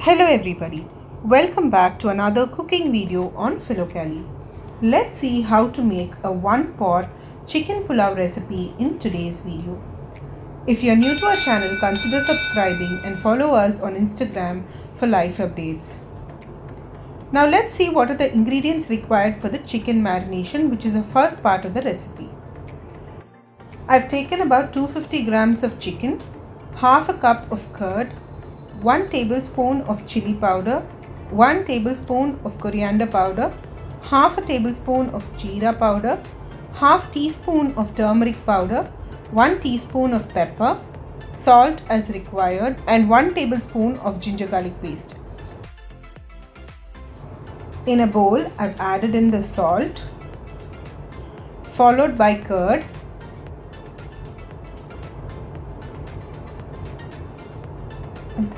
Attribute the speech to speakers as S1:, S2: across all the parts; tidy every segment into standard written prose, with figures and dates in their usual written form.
S1: Hello everybody, welcome back to another cooking video on Philocaly. Let's see how to make a one-pot chicken pulao recipe in today's video. If you are new to our channel, consider subscribing and follow us on Instagram for live updates. Now let's see what are the ingredients required for the chicken marination, which is the first part of the recipe. I've taken about 250 grams of chicken, half a cup of curd, 1 tablespoon of chili powder, 1 tablespoon of coriander powder, half a tablespoon of jeera powder, half teaspoon of turmeric powder, 1 teaspoon of pepper, salt as required, and 1 tablespoon of ginger garlic paste. In a bowl, I've added in the salt, followed by curd,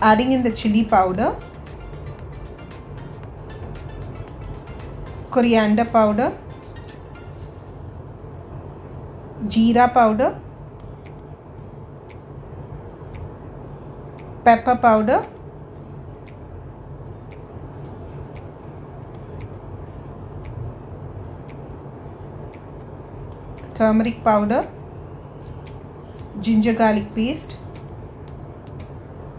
S1: adding in the chili powder, coriander powder, jeera powder, pepper powder, turmeric powder, ginger garlic paste,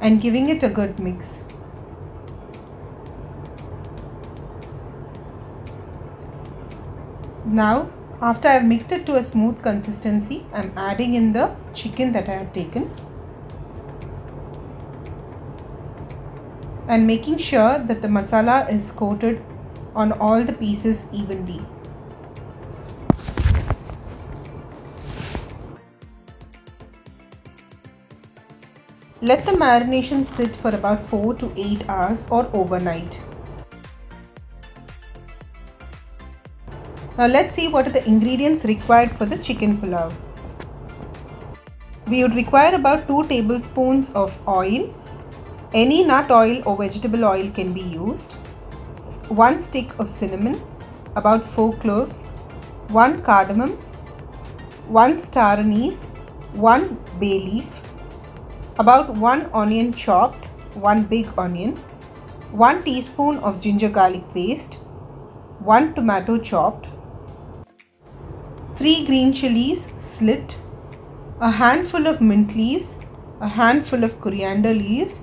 S1: and giving it a good mix. Now, after I have mixed it to a smooth consistency, I am adding in the chicken that I have taken and making sure that the masala is coated on all the pieces evenly. Let the marination sit for about 4 to 8 hours or overnight. Now let's see what are the ingredients required for the chicken pulao. We would require about 2 tablespoons of oil. Any nut oil or vegetable oil can be used. 1 stick of cinnamon, about 4 cloves, 1 cardamom, 1 star anise, 1 bay leaf, about 1 onion chopped, 1 big onion, 1 teaspoon of ginger garlic paste, 1 tomato chopped, 3 green chilies slit, a handful of mint leaves, a handful of coriander leaves,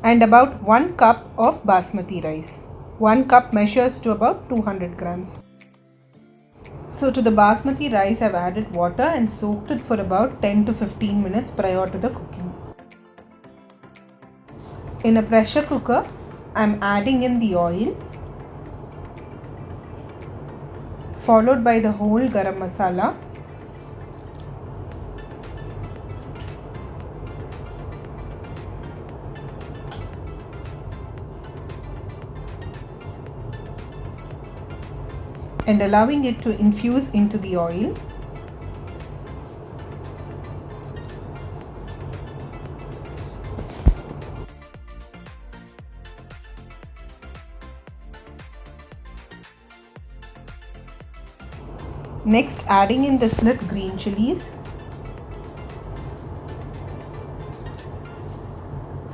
S1: and about 1 cup of basmati rice. 1 cup measures to about 200 grams. So to the basmati rice, I've added water and soaked it for about 10 to 15 minutes prior to the cooking. In a pressure cooker, I am adding in the oil, followed by the whole garam masala, and allowing it to infuse into the oil. Next, adding in the slit green chilies,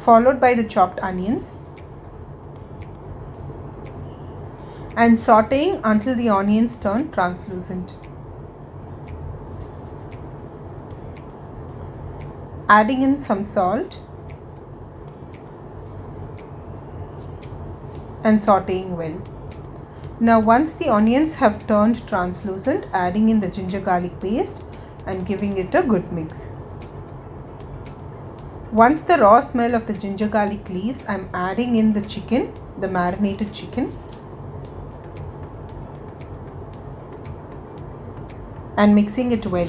S1: followed by the chopped onions, and sauteing until the onions turn translucent. Adding in some salt and sauteing well. Now once the onions have turned translucent, adding in the ginger garlic paste and giving it a good mix. Once the raw smell of the ginger garlic leaves, I am adding in the chicken, the marinated chicken, and mixing it well.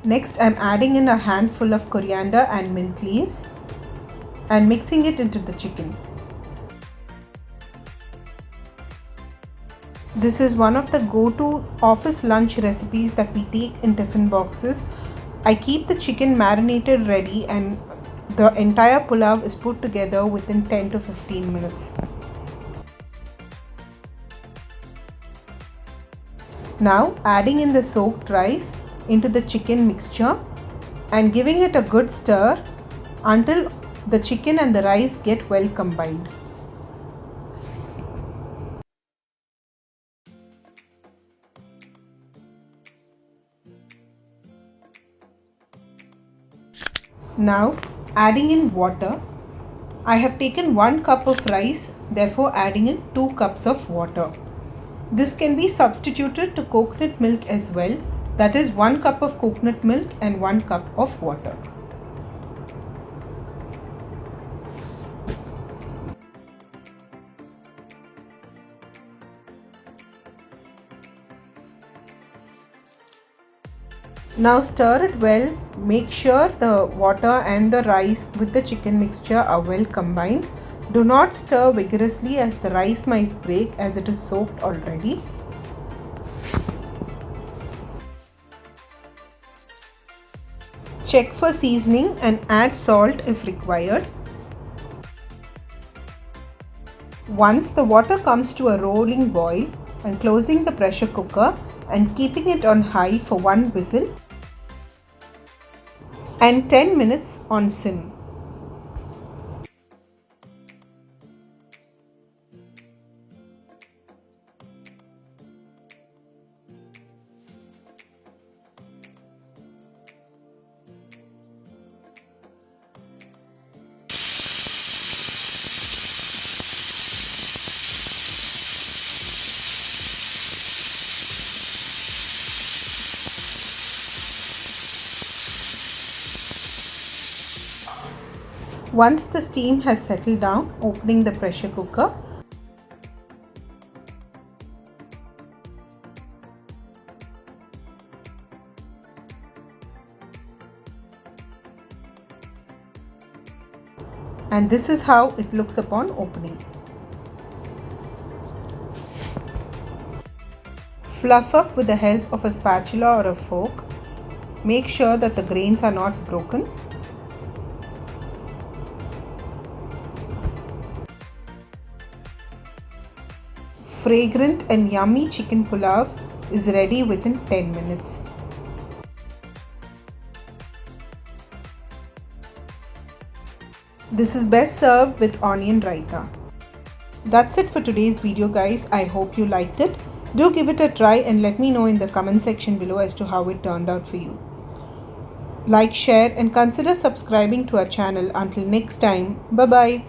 S1: Next, I am adding in a handful of coriander and mint leaves and mixing it into the chicken. This is one of the go-to office lunch recipes that we take in tiffin boxes. I keep the chicken marinated ready and the entire pulao is put together within 10 to 15 minutes. Now adding in the soaked rice, into the chicken mixture and giving it a good stir until the chicken and the rice get well combined. Now adding in water. I have taken 1 cup of rice, therefore adding in 2 cups of water. This can be substituted to coconut milk as well, that is 1 cup of coconut milk and 1 cup of water. Now stir it well. Make sure the water and the rice with the chicken mixture are well combined. Do not stir vigorously as the rice might break as it is soaked already. Check for seasoning and add salt if required. Once the water comes to a rolling boil, and closing the pressure cooker and keeping it on high for 1 whistle and 10 minutes on sim. Once the steam has settled down, opening the pressure cooker. And this is how it looks upon opening. Fluff up with the help of a spatula or a fork. Make sure that the grains are not broken. Fragrant and yummy chicken pulao is ready within 10 minutes. This is best served with onion raita. That's it for today's video, guys. I hope you liked it. Do give it a try and let me know in the comment section below as to how it turned out for you. Like, share and consider subscribing to our channel. Until next time, bye bye.